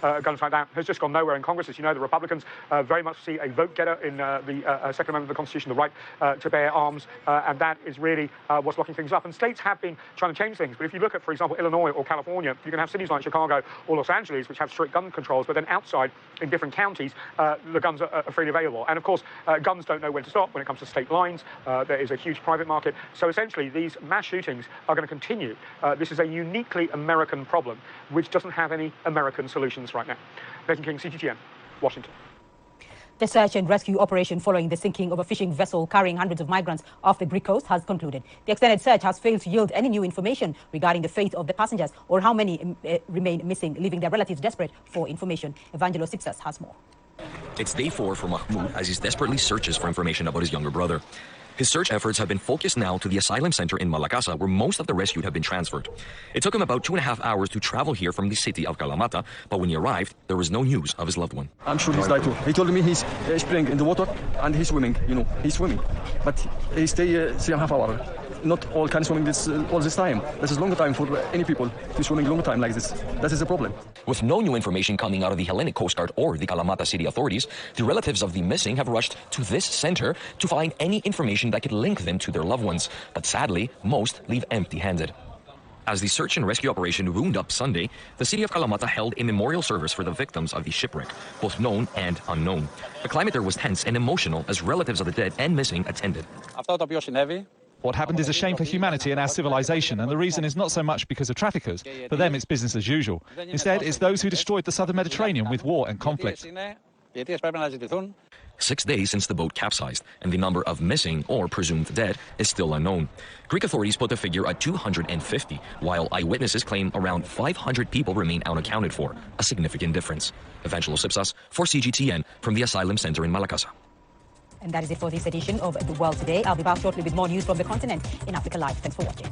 guns like that has just gone nowhere in Congress. As you know, the Republicans very much see a vote-getter in the Second Amendment of the Constitution, the right to bear arms, and that is really what's locking things up. And states have been trying to change things, but if you look at, for example, Illinois or California, you can have cities like Chicago or Los Angeles, which have strict gun controls, but then outside, in different counties, the guns are freely available. And of course, guns don't know when to stop when it comes to state lines. There is a huge private market. So essentially, these mass shootings are going to continue. This is a uniquely American problem, which doesn't have any American solutions right now. Nathan King, CGTN, Washington. The search and rescue operation following the sinking of a fishing vessel carrying hundreds of migrants off the Greek coast has concluded. The extended search has failed to yield any new information regarding the fate of the passengers or how many remain missing, leaving their relatives desperate for information. Evangelo Sipsas has more. It's day 4 for Mahmoud as he desperately searches for information about his younger brother. His search efforts have been focused now to the asylum center in Malakasa, where most of the rescued have been transferred. It took him about 2.5 hours to travel here from the city of Kalamata, but when he arrived, there was no news of his loved one. I'm sure he's died too. He told me he's spring in the water and he's swimming, he's swimming. But he stay 3.5 hours. Not all can swim all this time. This is longer time for any people to swimming longer time like this. That is a problem. With no new information coming out of the Hellenic Coast Guard or the Kalamata city authorities, the relatives of the missing have rushed to this center to find any information that could link them to their loved ones. But sadly, most leave empty-handed. As the search and rescue operation wound up Sunday, the city of Kalamata held a memorial service for the victims of the shipwreck, both known and unknown. The climate there was tense and emotional as relatives of the dead and missing attended. What happened is a shame for humanity and our civilization, and the reason is not so much because of traffickers. For them, it's business as usual. Instead, it's those who destroyed the southern Mediterranean with war and conflict. 6 days since the boat capsized, and the number of missing or presumed dead is still unknown. Greek authorities put the figure at 250, while eyewitnesses claim around 500 people remain unaccounted for, a significant difference. Evangelo Sipsas for CGTN from the Asylum Center in Malakasa. And that is it for this edition of The World Today. I'll be back shortly with more news from the continent in Africa Live. Thanks for watching.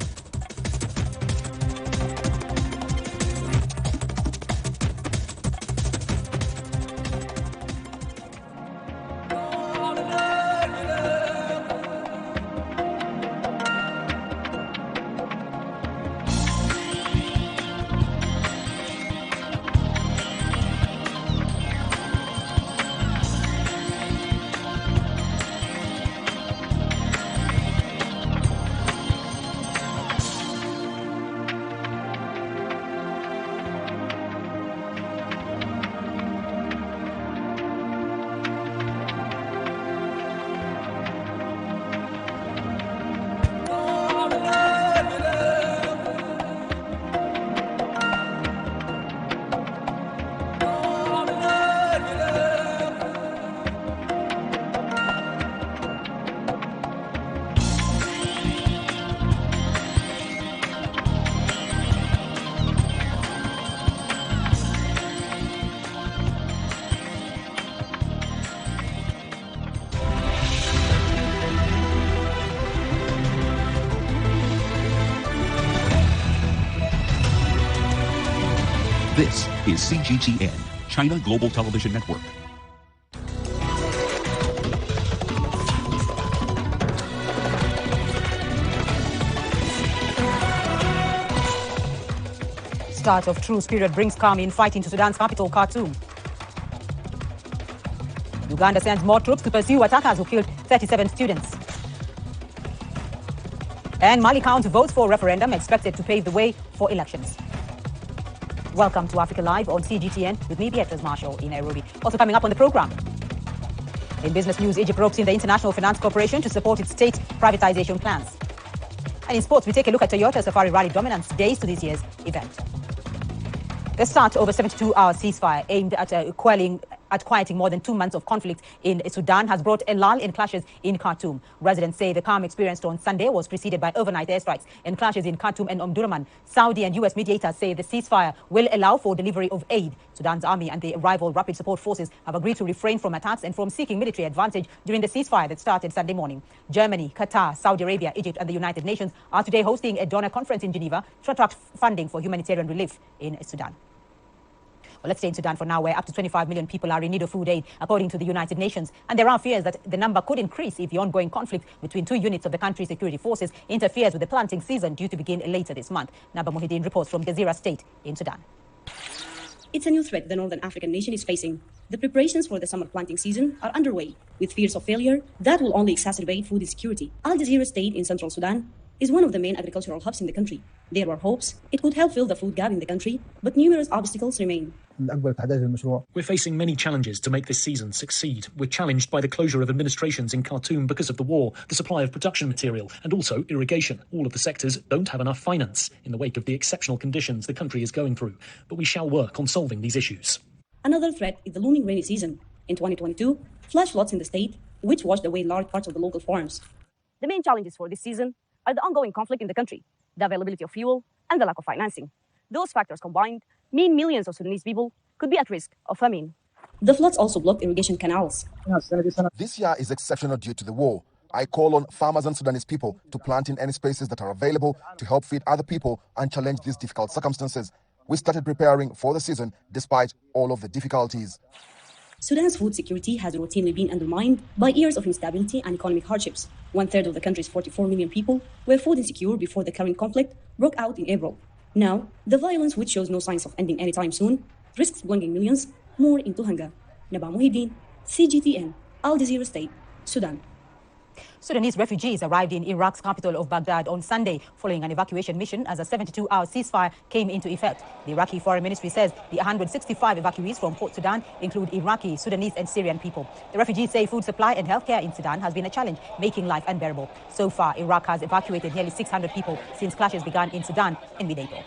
This is CGTN, China Global Television Network. Start of truce period brings calm in fighting to Sudan's capital, Khartoum. Uganda sends more troops to pursue attackers who killed 37 students. And Mali counts votes for referendum expected to pave the way for elections. Welcome to Africa Live on CGTN with me, Beatrice Marshall, in Nairobi. Also coming up on the program. In business news, Egypt ropes in the International Finance Corporation to support its state privatization plans. And in sports, we take a look at Toyota Safari Rally dominance days to this year's event. The start of a 72-hour ceasefire aimed at quieting more than 2 months of conflict in Sudan has brought a lull in clashes in Khartoum. Residents say the calm experienced on Sunday was preceded by overnight airstrikes and clashes in Khartoum and Omdurman. Saudi and U.S. mediators say the ceasefire will allow for delivery of aid. Sudan's army and the rival rapid support forces have agreed to refrain from attacks and from seeking military advantage during the ceasefire that started Sunday morning. Germany, Qatar, Saudi Arabia, Egypt and the United Nations are today hosting a donor conference in Geneva to attract funding for humanitarian relief in Sudan. Well, let's stay in Sudan for now, where up to 25 million people are in need of food aid, according to the United Nations. And there are fears that the number could increase if the ongoing conflict between two units of the country's security forces interferes with the planting season due to begin later this month. Naba Mohideen reports from Gezira State in Sudan. It's a new threat the Northern African nation is facing. The preparations for the summer planting season are underway, with fears of failure that will only exacerbate food insecurity. Al Jazeera State in central Sudan is one of the main agricultural hubs in the country. There were hopes it could help fill the food gap in the country, but numerous obstacles remain. We're facing many challenges to make this season succeed. We're challenged by the closure of administrations in Khartoum because of the war, the supply of production material, and also irrigation. All of the sectors don't have enough finance in the wake of the exceptional conditions the country is going through. But we shall work on solving these issues. Another threat is the looming rainy season. In 2022, flash floods in the state, which washed away large parts of the local farms. The main challenges for this season are the ongoing conflict in the country, the availability of fuel, and the lack of financing. Those factors combined mean millions of Sudanese people could be at risk of famine. The floods also blocked irrigation canals. This year is exceptional due to the war. I call on farmers and Sudanese people to plant in any spaces that are available to help feed other people and challenge these difficult circumstances. We started preparing for the season despite all of the difficulties. Sudan's food security has routinely been undermined by years of instability and economic hardships. 1/3 of the country's 44 million people were food insecure before the current conflict broke out in April. Now, the violence, which shows no signs of ending anytime soon, risks plunging millions more into hunger. Naba Muhyiddin, CGTN, Al Jazeera State, Sudan. Sudanese refugees arrived in Iraq's capital of Baghdad on Sunday following an evacuation mission as a 72-hour ceasefire came into effect. The Iraqi Foreign Ministry says the 165 evacuees from Port Sudan include Iraqi, Sudanese and Syrian people. The refugees say food supply and healthcare in Sudan has been a challenge, making life unbearable. So far, Iraq has evacuated nearly 600 people since clashes began in Sudan in mid-April.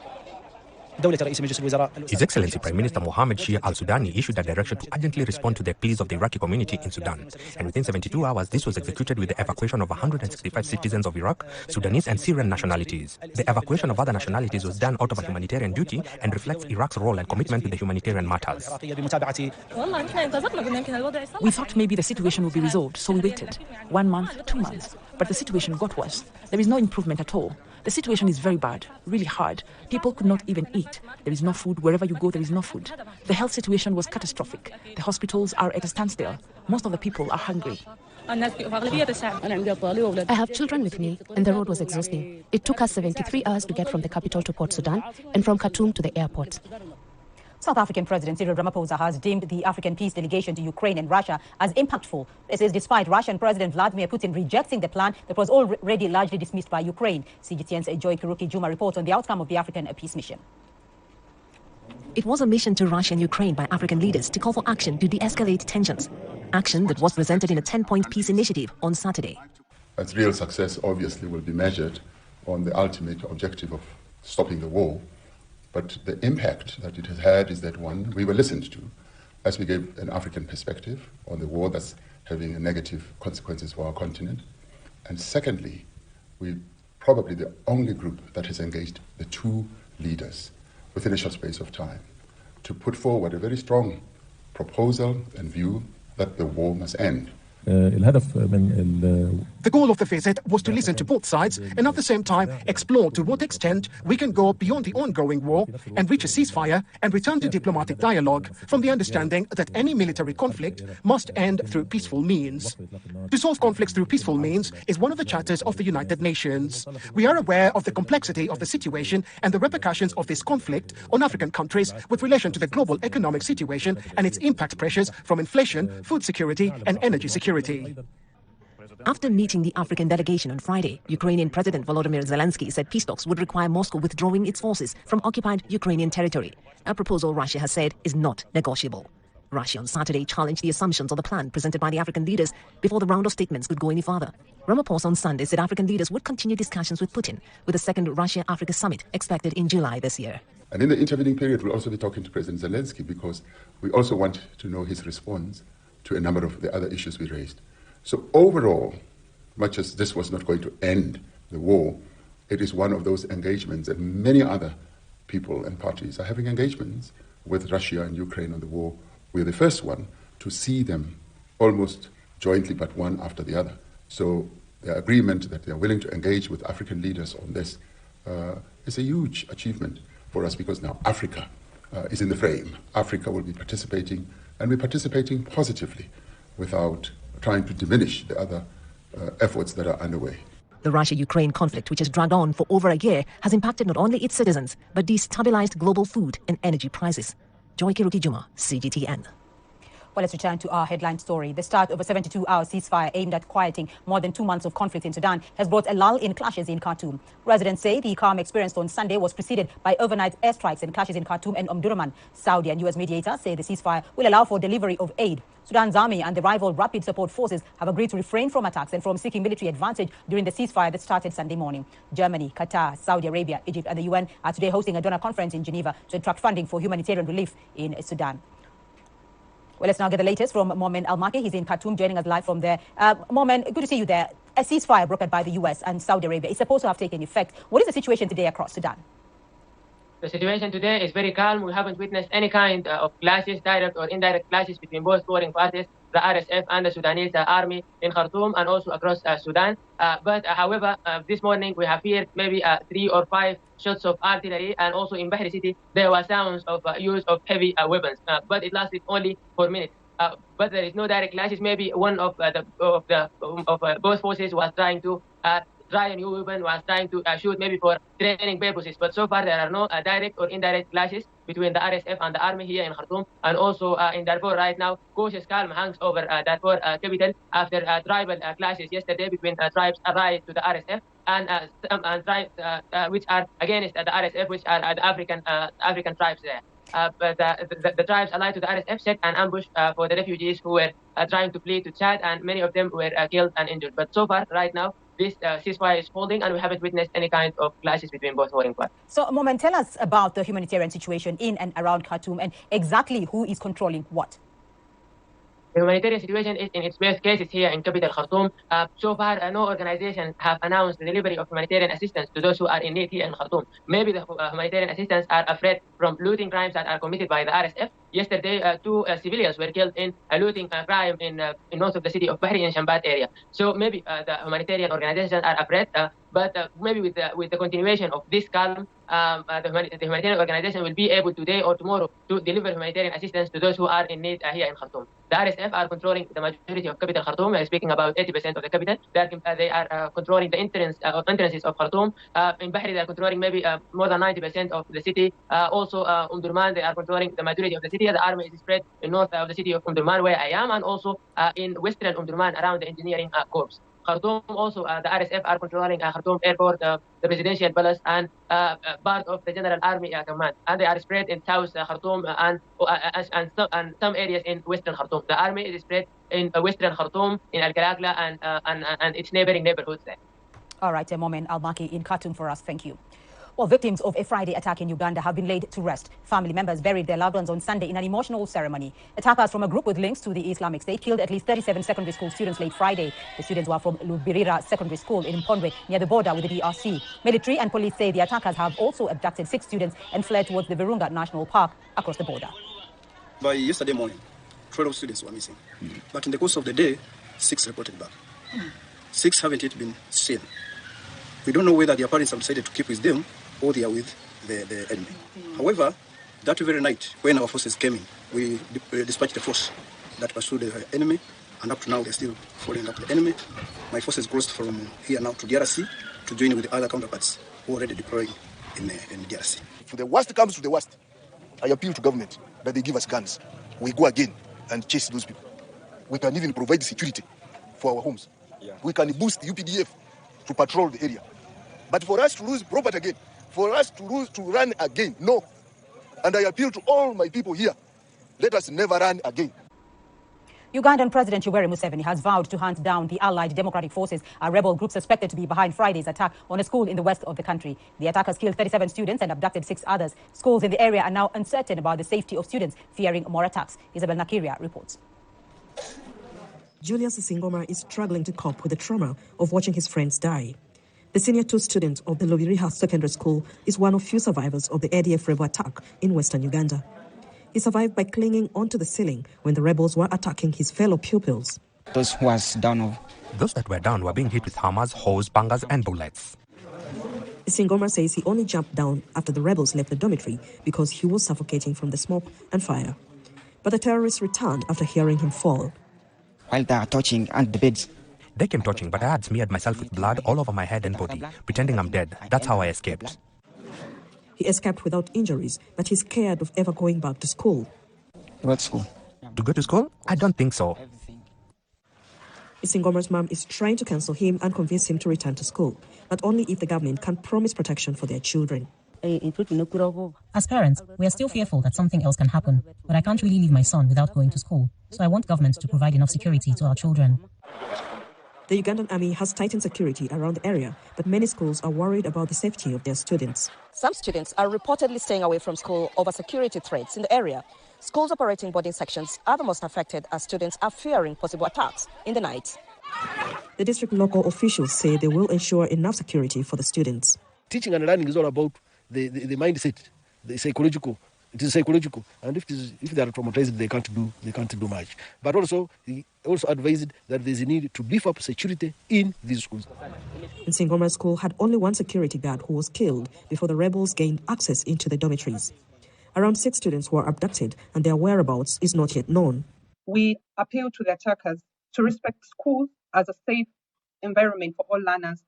His Excellency Prime Minister Mohammed Shia al-Sudani issued a direction to urgently respond to the pleas of the Iraqi community in Sudan. And within 72 hours, this was executed with the evacuation of 165 citizens of Iraq, Sudanese and Syrian nationalities. The evacuation of other nationalities was done out of a humanitarian duty and reflects Iraq's role and commitment to the humanitarian matters. We thought maybe the situation would be resolved, so we waited. 1 month, 2 months. But the situation got worse. There is no improvement at all. The situation is very bad, really hard. People could not even eat. There is no food. Wherever you go, there is no food. The health situation was catastrophic. The hospitals are at a standstill. Most of the people are hungry. I have children with me, and the road was exhausting. It took us 73 hours to get from the capital to Port Sudan and from Khartoum to the airport. South African President Cyril Ramaphosa has deemed the African peace delegation to Ukraine and Russia as impactful. This is despite Russian President Vladimir Putin rejecting the plan that was already largely dismissed by Ukraine. CGTN's Joy Kiruki Juma reports on the outcome of the African peace mission. It was a mission to Russia and Ukraine by African leaders to call for action to de-escalate tensions. Action that was presented in a 10-point peace initiative on Saturday. Its real success obviously will be measured on the ultimate objective of stopping the war. But the impact that it has had is that, one, we were listened to as we gave an African perspective on the war that's having negative consequences for our continent. And secondly, we're probably the only group that has engaged the two leaders within a short space of time to put forward a very strong proposal and view that the war must end. The goal of the visit was to listen to both sides and at the same time explore to what extent we can go beyond the ongoing war and reach a ceasefire and return to diplomatic dialogue from the understanding that any military conflict must end through peaceful means. To solve conflicts through peaceful means is one of the charters of the United Nations. We are aware of the complexity of the situation and the repercussions of this conflict on African countries with relation to the global economic situation and its impact pressures from inflation, food security and energy security. After meeting the African delegation on Friday, Ukrainian President Volodymyr Zelensky said peace talks would require Moscow withdrawing its forces from occupied Ukrainian territory, a proposal Russia has said is not negotiable. Russia on Saturday challenged the assumptions of the plan presented by the African leaders before the round of statements could go any further. Ramaphosa on Sunday said African leaders would continue discussions with Putin, with the second Russia-Africa summit expected in July this year. And in the intervening period, we'll also be talking to President Zelensky because we also want to know his response to a number of the other issues we raised. So overall, much as this was not going to end the war, it is one of those engagements, and many other people and parties are having engagements with Russia and Ukraine on the war. We're the first one to see them almost jointly, but one after the other. So the agreement that they are willing to engage with African leaders on this is a huge achievement for us because now Africa is in the frame. Africa will be participating, and we're participating positively without trying to diminish the other efforts that are underway. The Russia-Ukraine conflict, which has dragged on for over a year, has impacted not only its citizens, but destabilized global food and energy prices. Joy Kiruki Juma, CGTN. Well, let's return to our headline story. The start of a 72-hour ceasefire aimed at quieting more than 2 months of conflict in Sudan has brought a lull in clashes in Khartoum. Residents say the calm experienced on Sunday was preceded by overnight airstrikes and clashes in Khartoum and Omdurman. Saudi and U.S. mediators say the ceasefire will allow for delivery of aid. Sudan's army and the rival Rapid Support Forces have agreed to refrain from attacks and from seeking military advantage during the ceasefire that started Sunday morning. Germany, Qatar, Saudi Arabia, Egypt and the UN are today hosting a donor conference in Geneva to attract funding for humanitarian relief in Sudan. Well, let's now get the latest from Momen Al-Maki. He's in Khartoum, joining us live from there. Momen, good to see you there. A ceasefire brokered by the U.S. and Saudi Arabia is supposed to have taken effect. What is the situation today across Sudan? The situation today is very calm. We haven't witnessed any kind of clashes, direct or indirect clashes between both warring parties, the RSF and the Sudanese army in Khartoum and also across Sudan. However, this morning we have heard maybe 3 or 5 shots of artillery, and also in Bahri city there were sounds of use of heavy weapons, but it lasted only for minutes. But there is no direct clashes. Maybe one of both forces was trying to try a new weapon, was trying to shoot maybe for training purposes. But so far there are no direct or indirect clashes between the RSF and the army here in Khartoum. And also in Darfur right now, cautious calm hangs over Darfur capital after tribal clashes yesterday between tribes allied to the RSF and tribes which are against the RSF, which are the African tribes there. But the tribes allied to the RSF set an ambush for the refugees who were trying to flee to Chad, and many of them were killed and injured. But so far, right now, this ceasefire is holding, and we haven't witnessed any kind of clashes between both warring parties. So, Momen, tell us about the humanitarian situation in and around Khartoum and exactly who is controlling what. The humanitarian situation is in its best cases here in capital Khartoum. So far, no organization have announced the delivery of humanitarian assistance to those who are in need here in Khartoum. Maybe the humanitarian assistance are afraid from looting crimes that are committed by the RSF. Yesterday, 2 civilians were killed in a looting crime in north of the city of Bahri in Shambat area. So maybe the humanitarian organizations are afraid, but maybe with the continuation of this calm, the humanitarian organization will be able today or tomorrow to deliver humanitarian assistance to those who are in need here in Khartoum. The RSF are controlling the majority of capital Khartoum. We are speaking about 80% of the capital. They are controlling the entrances of Khartoum. In Bahri, they are controlling maybe more than 90% of the city. Also, Omdurman, they are controlling the majority of the city. The army is spread in north of the city of Omdurman, where I am, and also in western Omdurman around the engineering corps. Khartoum also, the RSF are controlling Khartoum airport, the presidential palace, and part of the general army command. And they are spread in south Khartoum and some areas in western Khartoum. The army is spread in western Khartoum, in Al-Kalakla and its neighboring neighborhoods there. All right, Momen Al-Maki in Khartoum for us. Thank you. Well, victims of a Friday attack in Uganda have been laid to rest. Family members buried their loved ones on Sunday in an emotional ceremony. Attackers from a group with links to the Islamic State killed at least 37 secondary school students late Friday. The students were from Lubirira Secondary School in Mpondwe, near the border with the DRC. Military and police say the attackers have also abducted 6 students and fled towards the Virunga National Park across the border. By yesterday morning, 12 students were missing. But in the course of the day, 6 reported back. 6 haven't yet been seen. We don't know whether their parents have decided to keep with them or they are with the enemy. However, that very night, when our forces came in, we dispatched a force that pursued the enemy, and up to now, they're still following up the enemy. My forces crossed from here now to DRC to join with the other counterparts who are already deploying in DRC. If the worst comes to the worst, I appeal to government that they give us guns. We go again and chase those people. We can even provide security for our homes. We can boost UPDF to patrol the area. But for us to lose property again, for us to run again, no. And I appeal to all my people here, let us never run again. Ugandan President Yoweri Museveni has vowed to hunt down the allied democratic forces, a rebel group suspected to be behind Friday's attack on a school in the west of the country. The attackers killed 37 students and abducted 6 others. Schools in the area are now uncertain about the safety of students, fearing more attacks. Isabel Nakiria reports. Julius Singoma is struggling to cope with the trauma of watching his friends die. The senior 2 student of the Lubiriha Secondary School is one of few survivors of the ADF rebel attack in western Uganda. He survived by clinging onto the ceiling when the rebels were attacking his fellow pupils. Those that were down were being hit with hammers, hoes, bangas and bullets. Singoma says he only jumped down after the rebels left the dormitory because he was suffocating from the smoke and fire. But the terrorists returned after hearing him fall. While they are touching under the beds. They came touching, but I had smeared myself with blood all over my head and body, pretending I'm dead. That's how I escaped. He escaped without injuries, but he's scared of ever going back to school. What school? To go to school? I don't think so. Isingomer's mom is trying to cancel him and convince him to return to school, but only if the government can promise protection for their children. As parents, we are still fearful that something else can happen, but I can't really leave my son without going to school, so I want government to provide enough security to our children. The Ugandan army has tightened security around the area, but many schools are worried about the safety of their students. Some students are reportedly staying away from school over security threats in the area. Schools operating boarding sections are the most affected as students are fearing possible attacks in the night. The district local officials say they will ensure enough security for the students. Teaching and learning is all about the mindset, the psychological. It is psychological, and if they are traumatized, they can't do much. But also, he also advised that there is a need to beef up security in these schools. Nsingoma School had only one security guard who was killed before the rebels gained access into the dormitories. Around 6 students were abducted, and their whereabouts is not yet known. We appeal to the attackers to respect schools as a safe environment for all learners.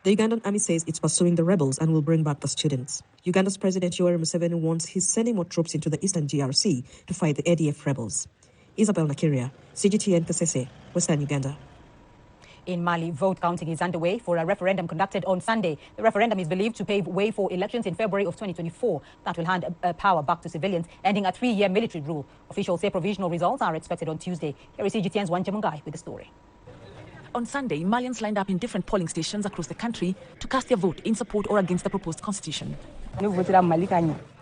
The Ugandan army says it's pursuing the rebels and will bring back the students. Uganda's President Yoweri Museveni warns he's sending more troops into the eastern DRC to fight the ADF rebels. Isabel Nakiria, CGTN Kasese, Western Uganda. In Mali, vote counting is underway for a referendum conducted on Sunday. The referendum is believed to pave way for elections in February of 2024 that will hand power back to civilians, ending a 3-year military rule. Officials say provisional results are expected on Tuesday. Here is CGTN's Wanja Mungai with the story. On Sunday, Malians lined up in different polling stations across the country to cast their vote in support or against the proposed constitution.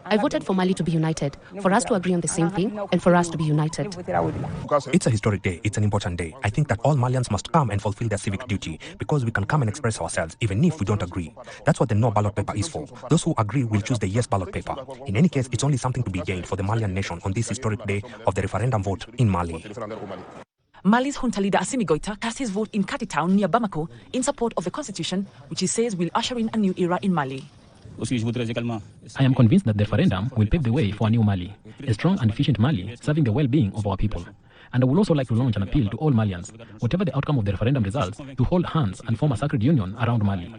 I voted for Mali to be united, for us to agree on the same thing, and for us to be united. It's a historic day. It's an important day. I think that all Malians must come and fulfill their civic duty because we can come and express ourselves even if we don't agree. That's what the no ballot paper is for. Those who agree will choose the yes ballot paper. In any case, it's only something to be gained for the Malian nation on this historic day of the referendum vote in Mali. Mali's junta leader Assimi Goita cast his vote in Kati town near Bamako in support of the constitution, which he says will usher in a new era in Mali. I am convinced that the referendum will pave the way for a new Mali, a strong and efficient Mali serving the well-being of our people. And I would also like to launch an appeal to all Malians, whatever the outcome of the referendum results, to hold hands and form a sacred union around Mali.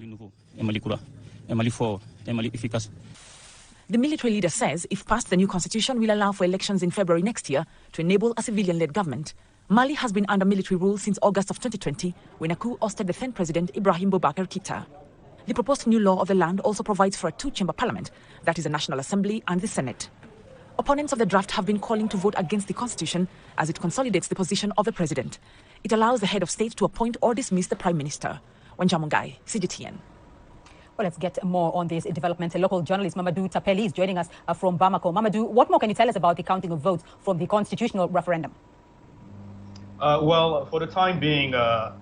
The military leader says if passed, the new constitution will allow for elections in February next year to enable a civilian-led government. Mali has been under military rule since August of 2020, when a coup ousted the then President Ibrahim Boubacar Keïta. The proposed new law of the land also provides for a 2-chamber parliament, that is the National Assembly and the Senate. Opponents of the draft have been calling to vote against the constitution as it consolidates the position of the president. It allows the head of state to appoint or dismiss the prime minister. Wanja Mungai, CGTN. Well, let's get more on this development. Local journalist Mamadou Tapeli is joining us from Bamako. Mamadou, what more can you tell us about the counting of votes from the constitutional referendum? Well, for the time being, the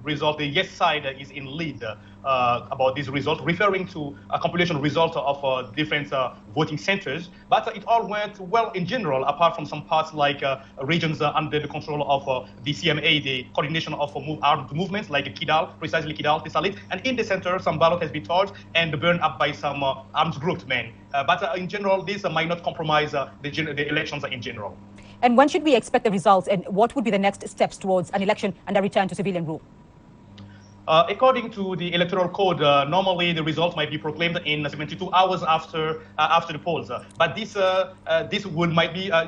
result, the yes side is in lead about this result, referring to a compilation result of different voting centers. But it all went well in general, apart from some parts like regions under the control of the CMA, the coordination of armed movements like Kidal, precisely Kidal, Tessalit. And in the center, some ballot has been torched and burned up by some armed groups, men. But in general, this might not compromise the elections in general. And when should we expect the results, and what would be the next steps towards an election and a return to civilian rule? According to the electoral code, normally the results might be proclaimed in 72 hours after the polls. But this will be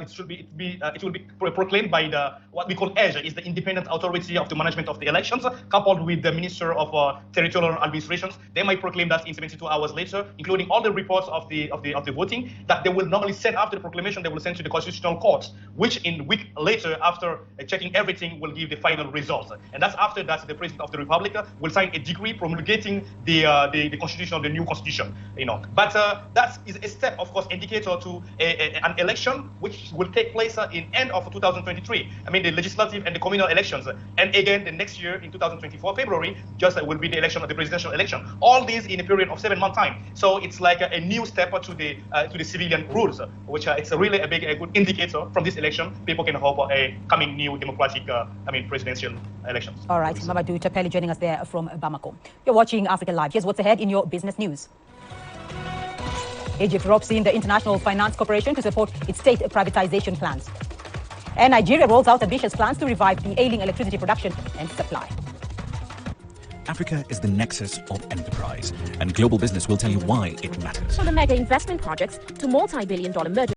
proclaimed by what we call EJ, is the Independent Authority of the Management of the Elections, coupled with the Minister of Territorial Administrations. They might proclaim that in 72 hours later, including all the reports of the voting that they will normally send after the proclamation. They will send to the Constitutional Court, which in a week later, after checking everything, will give the final results. And that's after that the President of the Republic will sign a decree promulgating the constitution of the new constitution, But that is a step, of course, indicator to an election which will take place in end of 2023. I mean, the legislative and the communal elections, and again the next year in 2024 February, just will be the election of the presidential election. All these in a period of 7 months time. So it's like a new step to the civilian rules, which it's really a good indicator from this election. People can hope a coming new democratic, presidential elections. All right, Mamadou Tapeli joining us there from Bamako. You're watching Africa Live. Here's what's ahead in your business news. Egypt ropes in the International Finance Corporation to support its state privatization plans. And Nigeria rolls out ambitious plans to revive the ailing electricity production and supply. Africa is the nexus of enterprise, and global business will tell you why it matters. From the mega investment projects to multi-billion-dollar mergers.